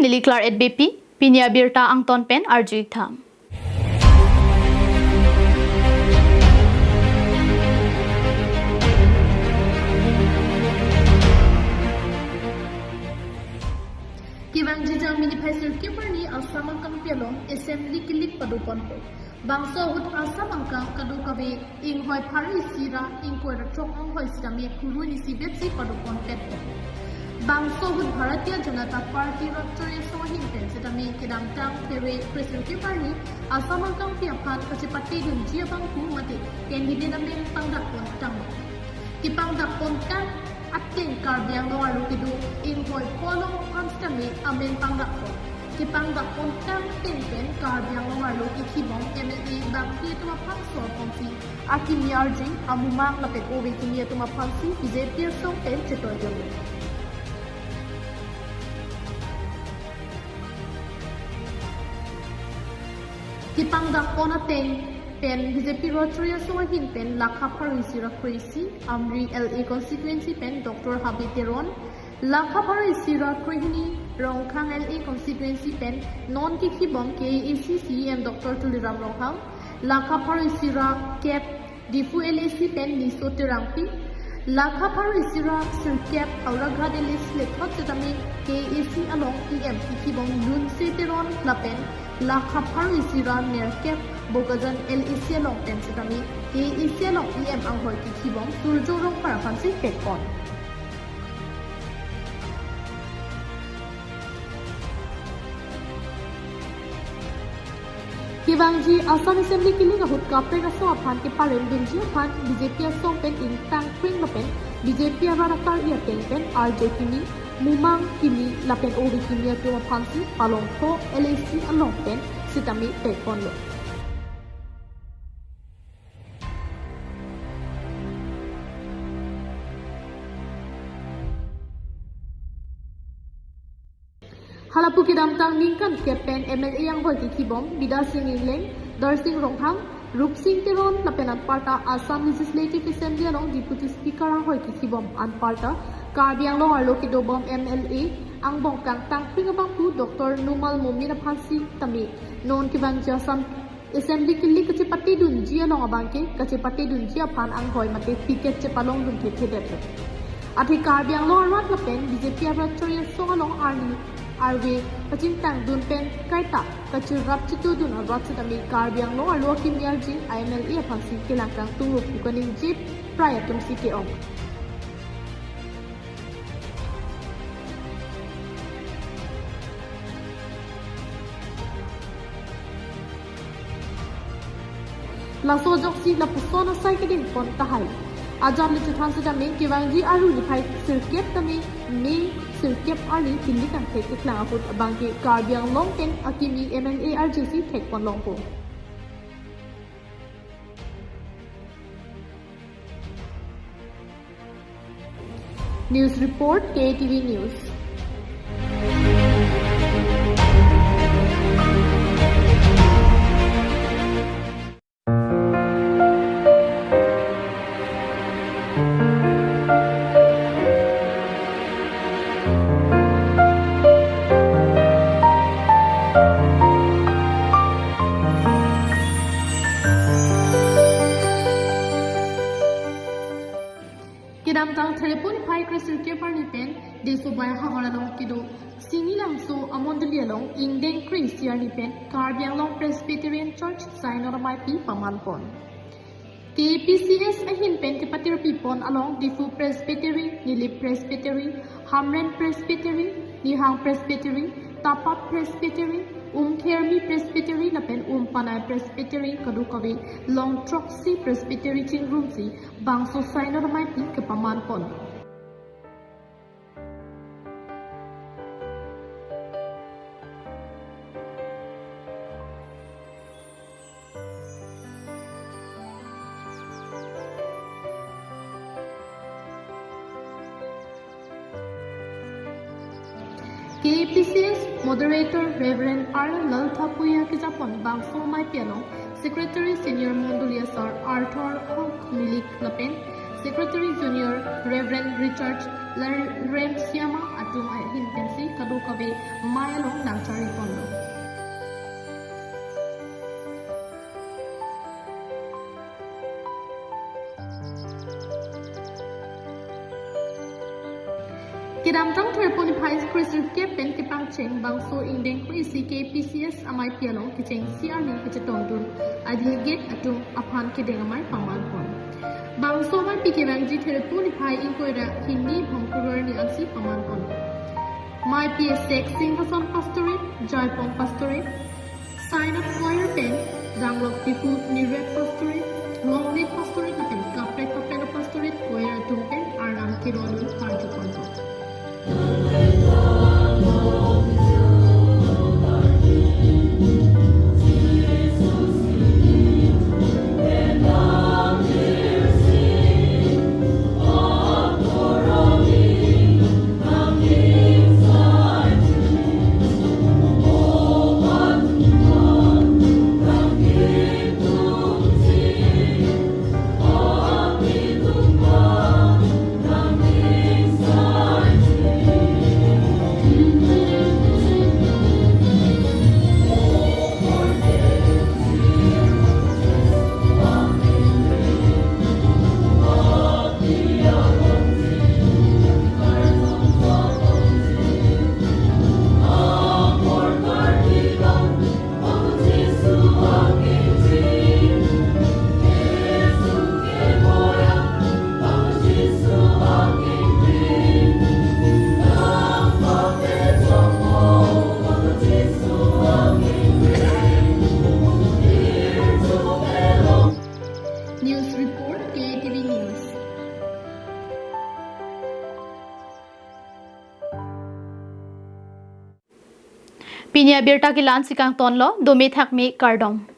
niliklar at BP, pinya birta ang tonpen arjuik tham. Kibang jijang mini paisir kibarni asam angkang pialong assembly kilik padupon ko. Bangsa ut asam angkang kadu kabe ing hoi pari sira ing koi ratrok ang hoi sira me kuru ni si betsi padupon petpo. Bangsa ut Bharatiya Janata Party Rotary Sohin pen setami kedam tang pewe paisir kibarni asam angkang piapan kacipati dun jia bangku mati candidate namin pangdakpon tang. Kipangdakpon tang ating karbiang luar lukidu invoy polong konstami amen panggakpo. Kipangdakpon tang tingpen karbiang luar luki kibong MLA bakti tuma pangsor kongsi akimi arjing amumang lapet owe kimia tuma pangsi BJP song pen cetoy jomi. Kipangdakpon ating pen BJP Rotary Sohin pen Lakha Parisira Krisi Amri LA constituency pen Dr. Habiteron Lakha Parisira Krihini Rongkhang LA constituency pen Non Kikibong KACC and Dr. Tuliram Ronghang Lakha Parisira Cap Difu LAC pen Niso Tirangpi Lakha Parisira Sirkap Auragad LAC Lekhot Setami KAC along EM Kikibong Lun Seteron Lapen Lakha Parisira Nerkap Bogajan LAC along pen setami KAC along EM ang hoi kikibong surjorong para pansi pekon. Kibangji Assam Assembly kili ngahut kapre raso aphan ke paren benji aphan BJP asong pen in tang kring lapen BJP arakar ia pen RJ kini mumang kini lapen ori kini atu aphan si along ko LAC along pen setami pekon lo. Halapu kidam tang ningkan kepen MLA yang hoi kibom Bida Singh Ingleng, Dar Singh Ronghang, Rup Singh Tiron, Lapenat Parta Assam Legislative Assembly along Deputy Speaker ang hoi kibom an Parta, Karbiang lo arlo kidobom MLA, ang bongkang tang pingabangpu Dr. Numal Momina Phansi Tami, non kibang Assam Assembly kili kacipati dun jia long abangke, kacipati dun jia pan ang hoi mate piket cepalong dun ketedet. Ati Karbiang lo arwat lapen BJP Rotary song along arni Arwe pacintang dun pen kaita kacirap citu dun arat setami karbiang lo arlo kimia jing IMLA pangsi kelangkang tunggu bukaning jeep prior to CKO. Laso joksi la pusona sai kedin pon tahai. Ajam le chuthan setami kiwangji aru ni phai sirkep tami me sirkep ali kili kan thek iklang aput abangke karbiang long pen akimi MLA RJC thek pon long po. News report KATV News. Kidam tang telepon pai kresil ke parni pen deso bay hawala long kido singi lang so amondali long ingdeng krisiar ni pen Karbiang long Presbyterian Church sign or mai pi pamanpon. KPCS ahin pen ke patir pipon along Difu Presbytery, Nilip Presbytery, Hamren Presbytery, Nihang Presbytery, Tapat Presbytery, Khermi Presbytery lapen Panay Presbytery kadukawi Long Troxy Presbytery Chingrumsi bangso sign or mai pi ke pamanpon. KPCS Moderator Reverend R. Lalthapuya Kijapon Bangso Mai Piano Secretary Senior Mondulia Sir Arthur Hawk Milik Lapen Secretary Junior Reverend Richard Remsiama atung ay hintensi kadukabe mayalong nangcari pondo. Kidamtang terponi pais Christian Kepen kipangcheng bangso indeng krisi KPCS amai pialong kicheng CRN kichetondun adilgate atung apan kideng amai pamalpon. Bangso mai pikirangji terponi pai inkoira hindi bangkuror ni ansi pamalpon. Mai PSX Singhason Pastorate, Jaipong Pastorate, Sign Up Choir Pen, Danglok Tipu ni Red Pastorate, Longlit Pastorate na pen Kapre Kapelo Pastorate, Koira Tungpen, Arnam Kirolun, Parjukonto. News Report KATV News. Pinya birta ki lan sikang tonlo domi thakmi kardom.